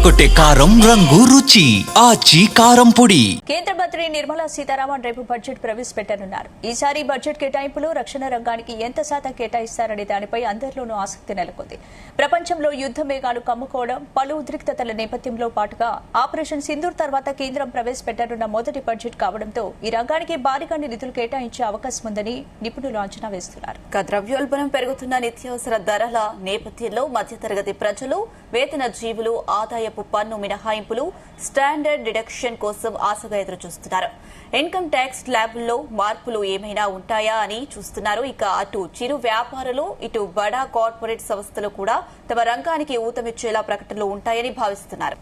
అదరగొట్టే కారం రంగు రుచి ఆచి కారం పొడి. కేంద్ర మంత్రి నిర్మలా సీతారామన్ రేపు బడ్జెట్ ప్రవేశపెట్టనున్నారు. ఈసారి బడ్జెట్ కేటాయింపులు రక్షణ రంగానికి ఎంత శాతం కేటాయిస్తారనే దానిపై అందరిలోనూ ఆసక్తి నెలకొంది. ప్రపంచంలో యుద్ధ మేఘాలు కమ్ముకోవడం, పలు ఉద్రిక్తతల నేపథ్యంలో పాటుగా ఆపరేషన్ సింధూర్ తర్వాత కేంద్రం ప్రవేశపెట్టనున్న మొదటి బడ్జెట్ కావడంతో ఈ రంగానికి భారీగా నిధులు కేటాయించే అవకాశం ఉందని నిపుణులు అంచనా వేస్తున్నారు. ద్రవ్యోల్బణం పెరుగుతున్న నిత్యావసర ధరల నేపథ్యంలో మధ్యతరగతి ప్రజలు, వేతన జీవులు ఆదాయపు పన్ను మినహాయింపులు, స్టాండర్డ్ డిడక్షన్ కోసం ఆశగా ఎదురుచూస్తున్నారు. ఇన్కమ్ ట్యాక్స్ ల్యాబుల్లో మార్పులు ఏమైనా ఉంటాయా అని చూస్తున్నారు. ఇక అటు చిరు వ్యాపారులు, ఇటు బడా కార్పొరేట్ సంస్థలు కూడా తమ రంగానికి ఊతమిచ్చేలా ప్రకటనలు ఉంటాయని భావిస్తున్నారు.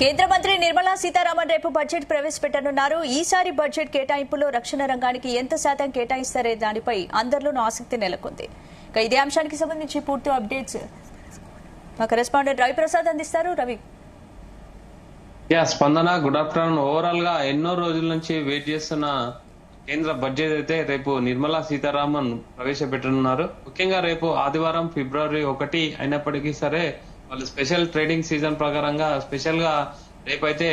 కేంద్ర మంత్రి నిర్మలా సీతారామన్ రేపు బడ్జెట్ ప్రవేశపెట్టనున్నారు. ఈసారి బడ్జెట్ కేటాయింపులో రక్షణ రంగానికి ఎంత శాతం కేటాయిస్తారే దానిపై అందరిలోనూ ఆసక్తి నెలకొంది. ఇక ఇదే అంశానికి సంబంధించి పూర్తి అప్డేట్స్ మా కరెస్పాండెంట్ రవి ప్రసాద్ అందిస్తారు. రవి. స్పందన, గుడ్ ఆఫ్టర్నూన్. ఓవరాల్ గా ఎన్నో రోజుల నుంచి వెయిట్ చేస్తున్న కేంద్ర బడ్జెట్ అయితే రేపు నిర్మలా సీతారామన్ ప్రవేశపెట్టనున్నారు. ముఖ్యంగా రేపు ఆదివారం February 1 అయినప్పటికీ సరే వాళ్ళు స్పెషల్ ట్రేడింగ్ సీజన్ ప్రకారంగా స్పెషల్ గా రేపైతే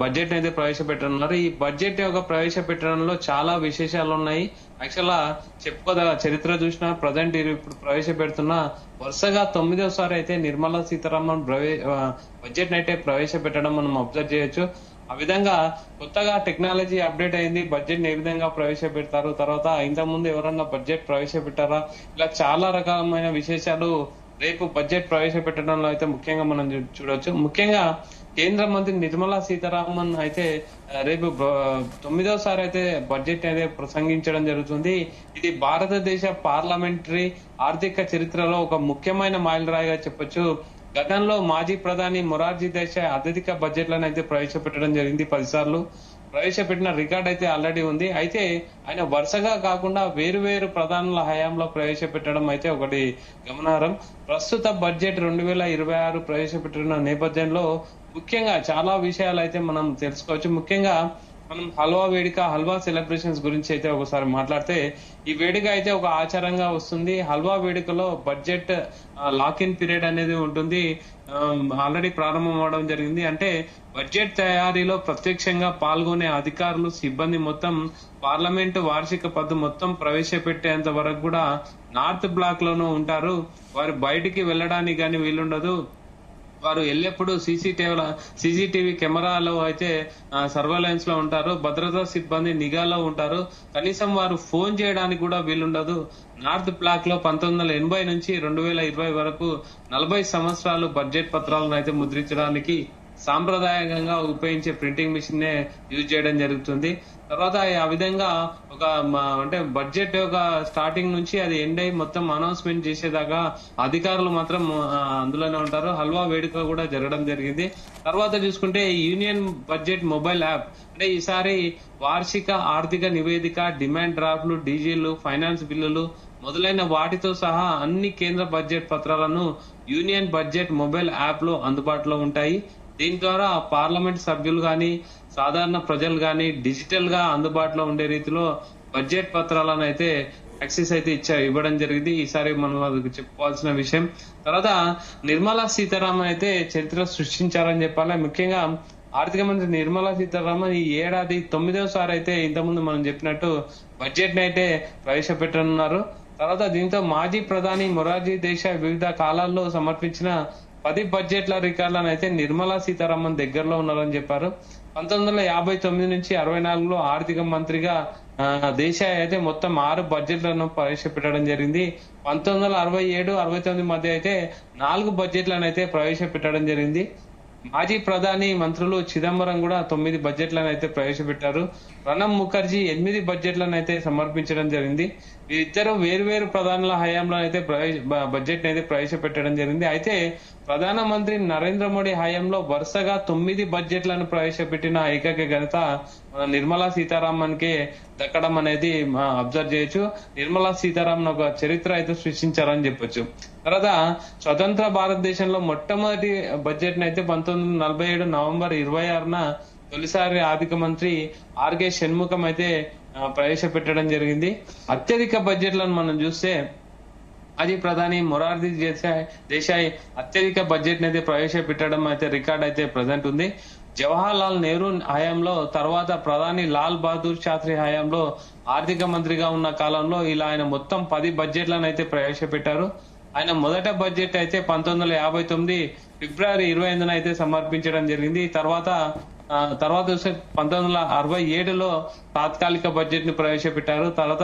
బడ్జెట్ అయితే ప్రవేశపెట్టనున్నారు. ఈ బడ్జెట్ యొక్క ప్రవేశపెట్టడంలో చాలా విశేషాలు ఉన్నాయి. యాక్చువల్ గా చెప్పుకోదగ్గ చరిత్ర చూసినా ప్రజెంట్ ఇప్పుడు ప్రవేశపెడుతున్న వరుసగా 9వ అయితే నిర్మలా సీతారామన్ బడ్జెట్ అయితే ప్రవేశపెట్టడం మనం అబ్జర్వ్ చేయొచ్చు. ఆ విధంగా కొత్తగా టెక్నాలజీ అప్డేట్ అయింది. బడ్జెట్ ఏ విధంగా ప్రవేశపెడతారు, తర్వాత ఇంతకుముందు ఎవరన్నా బడ్జెట్ ప్రవేశపెట్టారా, ఇలా చాలా రకమైన విశేషాలు రేపు బడ్జెట్ ప్రవేశపెట్టడంలో అయితే ముఖ్యంగా మనం చూడొచ్చు. ముఖ్యంగా కేంద్ర మంత్రి నిర్మలా సీతారామన్ అయితే రేపు 9వ అయితే బడ్జెట్ అయితే ప్రసంగించడం జరుగుతుంది. ఇది భారతదేశ పార్లమెంటరీ ఆర్థిక చరిత్రలో ఒక ముఖ్యమైన మైలురాయిగా చెప్పొచ్చు. గతంలో మాజీ ప్రధాని మొరార్జీ దేశాయ్ అత్యధిక బడ్జెట్లను అయితే ప్రవేశపెట్టడం జరిగింది. 10 సార్లు ప్రవేశపెట్టిన రికార్డ్ అయితే ఆల్రెడీ ఉంది. అయితే ఆయన వరుసగా కాకుండా వేరు ప్రధానుల హయాంలో ప్రవేశపెట్టడం అయితే ఒకటి గమనార్హం. ప్రస్తుత బడ్జెట్ 2026 ప్రవేశపెట్టిన నేపథ్యంలో ముఖ్యంగా చాలా విషయాలు అయితే మనం తెలుసుకోవచ్చు. ముఖ్యంగా మనం హల్వా సెలబ్రేషన్స్ గురించి అయితే ఒకసారి మాట్లాడితే, ఈ వేడుక అయితే ఒక ఆచారంగా వస్తుంది. హల్వా వేడుకలో బడ్జెట్ లాక్ ఇన్ పీరియడ్ అనేది ఉంటుంది. ఆల్రెడీ ప్రారంభం అవడం జరిగింది. అంటే బడ్జెట్ తయారీలో ప్రత్యక్షంగా పాల్గొనే అధికారులు, సిబ్బంది మొత్తం పార్లమెంటు వార్షిక పద్దు మొత్తం ప్రవేశపెట్టేంత వరకు కూడా నార్త్ బ్లాక్ లోనూ ఉంటారు. వారు బయటికి వెళ్ళడానికి కానీ వీలుండదు. వారు ఎల్లప్పుడూ సీసీటీవీ కెమెరాలో అయితే సర్వేలెన్స్ లో ఉంటారు. భద్రతా సిబ్బంది నిఘాలో ఉంటారు. కనీసం వారు ఫోన్ చేయడానికి కూడా వీలుండదు. నార్త్ బ్లాక్ లో 1980 నుంచి 2020 వరకు 40 సంవత్సరాలు బడ్జెట్ పత్రాలను అయితే ముద్రించడానికి సాంప్రదాయకంగా ఉపయోగించే ప్రింటింగ్ మిషన్ నే యూజ్ చేయడం జరుగుతుంది. తర్వాత ఆ విధంగా అంటే బడ్జెట్ యొక్క స్టార్టింగ్ నుంచి అది ఎండ్ అయ్యి మొత్తం అనౌన్స్మెంట్ చేసేదాకా అధికారులు మాత్రం అందులోనే ఉంటారు. హల్వా వేడుక కూడా జరగడం జరిగింది. తర్వాత చూసుకుంటే యూనియన్ బడ్జెట్ మొబైల్ యాప్, అంటే ఈసారి వార్షిక ఆర్థిక నివేదిక, డిమాండ్ డ్రాఫ్ట్లు, డీజీలు, ఫైనాన్స్ బిల్లులు మొదలైన వాటితో సహా అన్ని కేంద్ర బడ్జెట్ పత్రాలను యూనియన్ బడ్జెట్ మొబైల్ యాప్ లో అందుబాటులో ఉంటాయి. దీని ద్వారా పార్లమెంట్ సభ్యులు గాని, సాధారణ ప్రజలు గాని డిజిటల్ గా అందుబాటులో ఉండే రీతిలో బడ్జెట్ పత్రాలను అయితే యాక్సెస్ అయితే ఇవ్వడం జరిగింది. ఈసారి మనం చెప్పుకోవాల్సిన విషయం. తర్వాత నిర్మలా సీతారామన్ అయితే చరిత్ర సృష్టించారని చెప్పాలి. ముఖ్యంగా ఆర్థిక మంత్రి నిర్మలా సీతారామన్ ఈ ఏడాది 9వ అయితే ఇంతకుముందు మనం చెప్పినట్టు బడ్జెట్ ని అయితే ప్రవేశపెట్టనున్నారు. తర్వాత దీంతో మాజీ ప్రధాని మొరార్జీ దేశాయ్ వివిధ కాలాల్లో సమర్పించిన 10 బడ్జెట్ల రికార్డులను అయితే నిర్మలా సీతారామన్ దగ్గరలో ఉన్నారని చెప్పారు. 1959 నుంచి 64లో ఆర్థిక మంత్రిగా దేశాయ్ అయితే మొత్తం 6 బడ్జెట్లను ప్రవేశపెట్టడం జరిగింది. 1967-69 మధ్య అయితే 4 బడ్జెట్లను అయితే ప్రవేశపెట్టడం జరిగింది. మాజీ ప్రధాని మంత్రులు చిదంబరం కూడా 9 బడ్జెట్లను అయితే ప్రవేశపెట్టారు. ప్రణబ్ ముఖర్జీ 8 బడ్జెట్లను అయితే సమర్పించడం జరిగింది. వీరిద్దరూ వేరు ప్రధానుల హయాంలో అయితే బడ్జెట్ అయితే ప్రవేశపెట్టడం జరిగింది. అయితే ప్రధానమంత్రి నరేంద్ర మోడీ హయాంలో వరుసగా 9 బడ్జెట్లను ప్రవేశపెట్టిన ఏకైక ఘనత నిర్మలా సీతారామన్ కే దక్కడం అనేది అబ్జర్వ్ చేయొచ్చు. నిర్మలా సీతారామన్ ఒక చరిత్ర అయితే సృష్టించారని చెప్పొచ్చు. తర్వాత స్వతంత్ర భారతదేశంలో మొట్టమొదటి బడ్జెట్ ని అయితే 1947 నవంబర్ 26న తొలిసారి ఆర్థిక మంత్రి ఆర్కే షణ్ముఖం అయితే ప్రవేశపెట్టడం జరిగింది. అత్యధిక బడ్జెట్లను మనం చూస్తే మాజీ ప్రధాని మొరార్జీ దేశాయ్ అత్యధిక బడ్జెట్ అయితే ప్రవేశపెట్టడం అయితే రికార్డ్ అయితే ప్రజెంట్ ఉంది. జవహర్ లాల్ నెహ్రూ హయాంలో, తర్వాత ప్రధాని లాల్ బహదూర్ శాస్త్రి హయాంలో ఆర్థిక మంత్రిగా ఉన్న కాలంలో ఇలా ఆయన మొత్తం 10 బడ్జెట్లను అయితే ప్రవేశపెట్టారు. ఆయన మొదట బడ్జెట్ అయితే 1959 ఫిబ్రవరి 25న అయితే సమర్పించడం జరిగింది. తర్వాత 1967లో తాత్కాలిక బడ్జెట్ ని ప్రవేశపెట్టారు. తర్వాత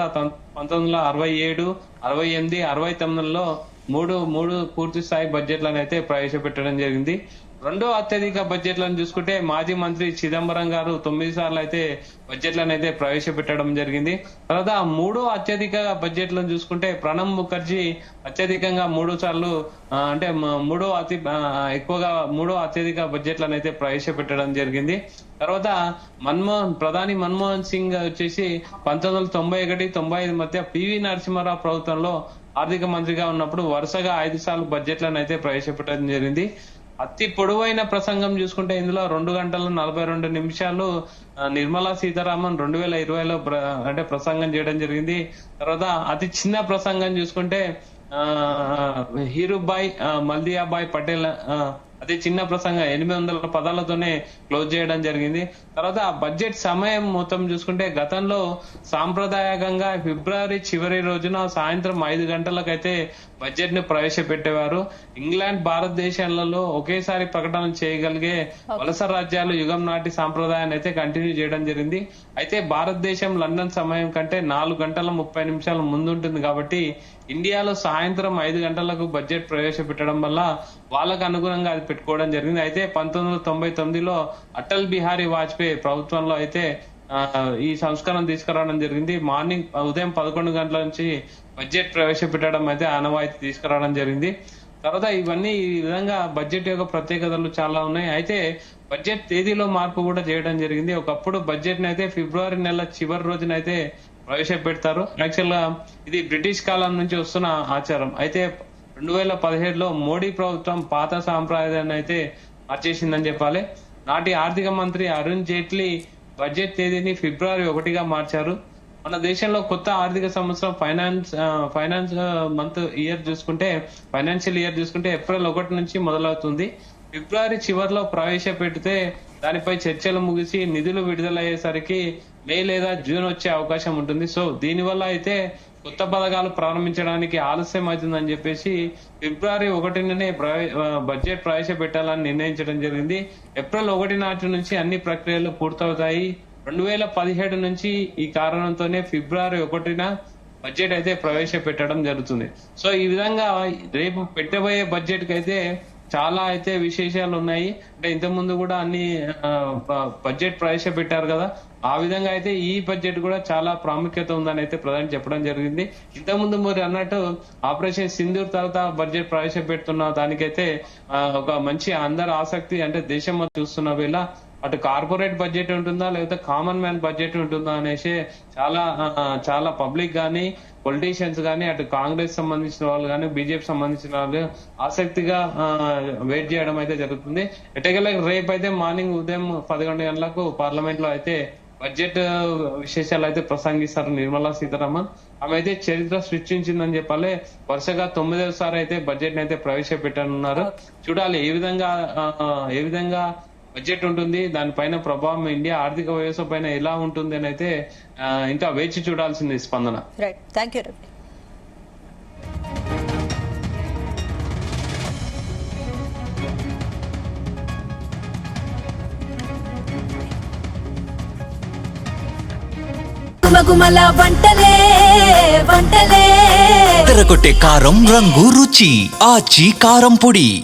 1967, 68, 69లో మూడు పూర్తి స్థాయి బడ్జెట్లను అయితే ప్రవేశపెట్టడం జరిగింది. రెండో అత్యధిక బడ్జెట్లను చూసుకుంటే మాజీ మంత్రి చిదంబరం గారు 9 సార్లు అయితే బడ్జెట్లను అయితే ప్రవేశపెట్టడం జరిగింది. తర్వాత మూడో అత్యధిక బడ్జెట్లను చూసుకుంటే ప్రణబ్ ముఖర్జీ అత్యధికంగా 3 సార్లు అంటే మూడో అత్యధిక బడ్జెట్లను అయితే ప్రవేశపెట్టడం జరిగింది. తర్వాత ప్రధాని మన్మోహన్ సింగ్ వచ్చేసి 1991, 95 మధ్య పివి నరసింహారావు ప్రభుత్వంలో ఆర్థిక మంత్రిగా ఉన్నప్పుడు వరుసగా 5 సార్లు బడ్జెట్లను అయితే ప్రవేశపెట్టడం జరిగింది. అతి పొడవైన ప్రసంగం చూసుకుంటే ఇందులో 2 గంటల 42 నిమిషాలు నిర్మలా సీతారామన్ 2020లో అంటే ప్రసంగం చేయడం జరిగింది. తర్వాత అతి చిన్న ప్రసంగం చూసుకుంటే హీరూభాయ్ మల్దియాభాయ్ పటేల్ అతి చిన్న ప్రసంగం 800 పదాలతోనే క్లోజ్ చేయడం జరిగింది. తర్వాత బడ్జెట్ సమయం మొత్తం చూసుకుంటే గతంలో సాంప్రదాయకంగా ఫిబ్రవరి చివరి రోజున సాయంత్రం 5 గంటలకైతే బడ్జెట్ ని ప్రవేశపెట్టేవారు. ఇంగ్లాండ్, భారతదేశాలలో ఒకేసారి ప్రకటన చేయగలిగే వలస రాజ్యాలు యుగం నాటి సాంప్రదాయాన్ని అయితే కంటిన్యూ చేయడం జరిగింది. అయితే భారతదేశం లండన్ సమయం కంటే 4 గంటల 30 నిమిషాలు ముందుంటుంది కాబట్టి ఇండియాలో సాయంత్రం 5 గంటలకు బడ్జెట్ ప్రవేశపెట్టడం వల్ల వాళ్ళకు అనుగుణంగా అది పెట్టుకోవడం జరిగింది. అయితే 1999లో అటల్ బిహారీ వాజ్పేయి ప్రభుత్వంలో అయితే ఈ సంస్కరణ తీసుకురావడం జరిగింది. ఉదయం 11 గంటల నుంచి బడ్జెట్ ప్రవేశపెట్టడం అయితే ఆనవాయితీ తీసుకురావడం జరిగింది. తర్వాత ఇవన్నీ ఈ విధంగా బడ్జెట్ యొక్క ప్రత్యేకతలు చాలా ఉన్నాయి. అయితే బడ్జెట్ తేదీలో మార్పు కూడా చేయడం జరిగింది. ఒకప్పుడు బడ్జెట్ ని అయితే ఫిబ్రవరి నెల చివరి రోజున అయితే ప్రవేశపెడతారు. యాక్చువల్ గా ఇది బ్రిటిష్ కాలం నుంచి వస్తున్న ఆచారం. అయితే 2017లో మోడీ ప్రభుత్వం పాత సాంప్రదాయాన్ని అయితే మార్చేసిందని చెప్పాలి. నాటి ఆర్థిక మంత్రి అరుణ్ జైట్లీ బడ్జెట్ తేదీని ఫిబ్రవరి 1గా మార్చారు. మన దేశంలో కొత్త ఆర్థిక సంవత్సరం ఫైనాన్షియల్ ఇయర్ చూసుకుంటే ఏప్రిల్ 1 నుంచి మొదలవుతుంది. ఫిబ్రవరి చివరిలో ప్రవేశపెడితే దానిపై చర్చలు ముగిసి నిధులు విడుదలయ్యేసరికి మే లేదా జూన్ వచ్చే అవకాశం ఉంటుంది. సో దీనివల్ల అయితే కొత్త పథకాలు ప్రారంభించడానికి ఆలస్యం అవుతుందని చెప్పేసి ఫిబ్రవరి 1నే బడ్జెట్ ప్రవేశపెట్టాలని నిర్ణయించడం జరిగింది. ఏప్రిల్ 1 నాటి నుంచి అన్ని ప్రక్రియలు పూర్తవుతాయి. 2017 నుంచి ఈ కారణంతోనే ఫిబ్రవరి 1న బడ్జెట్ అయితే ప్రవేశపెట్టడం జరుగుతుంది. సో ఈ విధంగా రేపు పెట్టబోయే బడ్జెట్ కి అయితే చాలా అయితే విశేషాలు ఉన్నాయి. అంటే ఇంతకుముందు కూడా అన్ని బడ్జెట్ ప్రవేశపెట్టారు కదా, ఆ విధంగా అయితే ఈ బడ్జెట్ కూడా చాలా ప్రాముఖ్యత ఉందని అయితే ప్రధాని చెప్పడం జరిగింది. ఇంతకుముందు మీరు అన్నట్టు ఆపరేషన్ సింధూర్ తర్వాత బడ్జెట్ ప్రవేశపెడుతున్న దానికైతే ఒక మంచి అందరు ఆసక్తి, అంటే దేశం చూస్తున్న వేళ అటు కార్పొరేట్ బడ్జెట్ ఉంటుందా లేకపోతే కామన్ మ్యాన్ బడ్జెట్ ఉంటుందా అనేసి చాలా పబ్లిక్ గానీ పొలిటీషియన్స్ గానీ అటు కాంగ్రెస్ సంబంధించిన వాళ్ళు కానీ బీజేపీ సంబంధించిన వాళ్ళు ఆసక్తిగా వెయిట్ చేయడం అయితే జరుగుతుంది. ఎటగల రేపు అయితే మార్నింగ్ ఉదయం 11 గంటలకు పార్లమెంట్ లో అయితే బడ్జెట్ విశేషాలు అయితే ప్రసంగిస్తారు నిర్మలా సీతారామన్. ఆమె అయితే చరిత్ర సృష్టించిందని చెప్పాలి. వరుసగా 9వ సారి అయితే బడ్జెట్ ని అయితే ప్రవేశపెట్టనున్నారు. చూడాలి ఏ విధంగా బడ్జెట్ ఉంటుంది, దానిపైన ప్రభావం ఇండియా ఆర్థిక వ్యవస్థ పైన ఎలా ఉంటుంది అని అయితే ఇంకా వేచి చూడాల్సింది స్పందన. Right, thank you Ravi. గుమగుమల వంటలే తెరకొట్టే కారం రంగు రుచి ఆచి కారం పొడి.